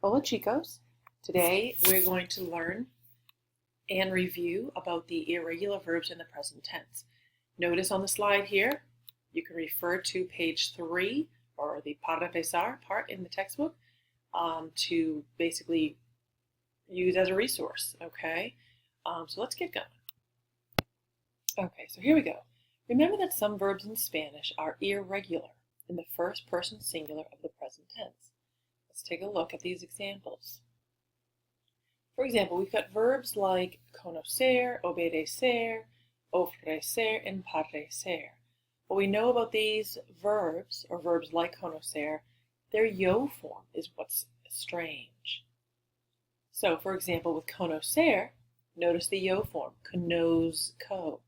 Hola chicos! Today we're going to learn and review about the irregular verbs in the present tense. Notice on the slide here, you can refer to page 3 or the para empezar part in the textbook to basically use as a resource, okay? So let's get going. Okay, so here we go. Remember that some verbs in Spanish are irregular in the first person singular of the present tense. Let's take a look at these examples. For example, we've got verbs like conocer, obedecer, ofrecer, and parecer. What we know about these verbs, or verbs like conocer, their yo form is what's strange. So, for example, with conocer, notice the yo form, conozco.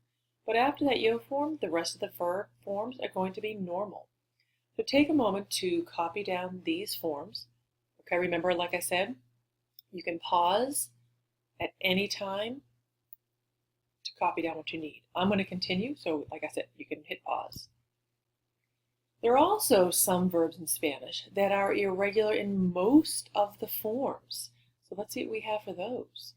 But after that yo form, the rest of the verb forms are going to be normal. So take a moment to copy down these forms. Okay, remember, like I said, you can pause at any time to copy down what you need. I'm going to continue, so like I said, you can hit pause. There are also some verbs in Spanish that are irregular in most of the forms. So let's see what we have for those.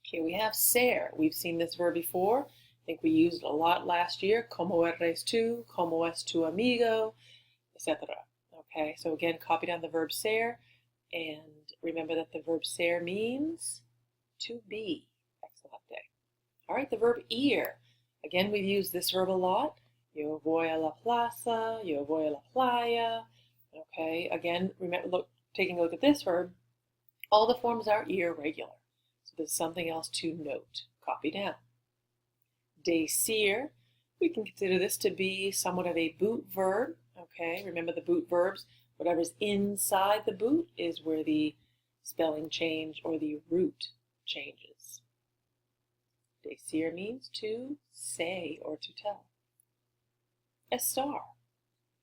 Here we have ser. We've seen this verb before. I think we used it a lot last year. Como eres tú, como es tu amigo, etc. Okay, so again, copy down the verb ser. And remember that the verb ser means to be. Excellent day. All right, the verb ir. Again, we've used this verb a lot. Yo voy a la plaza, yo voy a la playa. Okay, again, remember, taking a look at this verb, all the forms are irregular. So there's something else to note. Copy down. Decir, we can consider this to be somewhat of a boot verb. Okay, remember the boot verbs. Whatever's inside the boot is where the spelling change or the root changes. Decir means to say or to tell. Estar.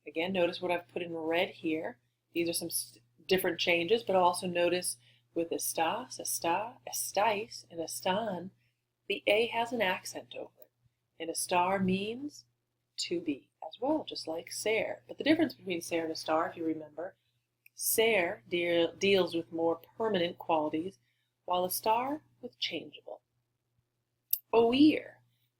Again, notice what I've put in red here. These are some different changes, but also notice with estás, estáis, and están, the A has an accent over it. And estar means to be as well, just like ser. But the difference between ser and estar, if you remember, ser deals with more permanent qualities, while estar with changeable. Oír.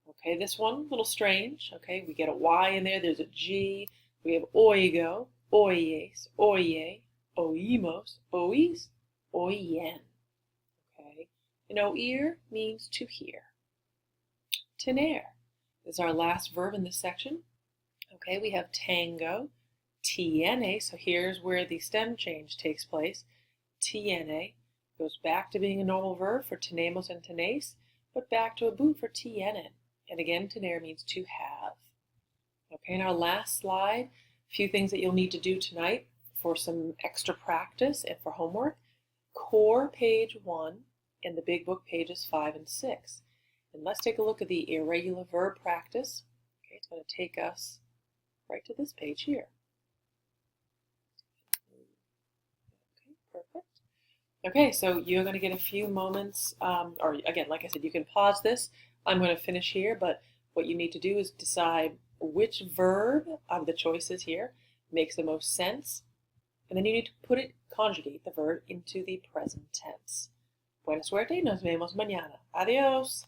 Okay, this one, a little strange. Okay, we get a Y in there, there's a G. We have oigo, oyes, oye, oímos, oís, oyen. Okay, and oír means to hear. Tener is our last verb in this section. Okay, we have tango, tiene, so here's where the stem change takes place. Tiene goes back to being a normal verb for tenemos and tenéis, but back to a boot for tienen. And again, tener means to have. Okay, in our last slide, a few things that you'll need to do tonight for some extra practice and for homework. Core page 1 and the big book pages 5 and 6. And let's take a look at the irregular verb practice. Okay, it's going to take us right to this page here. Okay, perfect. Okay, so you're going to get a few moments, or again, like I said, you can pause this. I'm going to finish here, but what you need to do is decide which verb of the choices here makes the most sense, and then you need to conjugate the verb into the present tense. Buena suerte, nos vemos mañana. Adiós.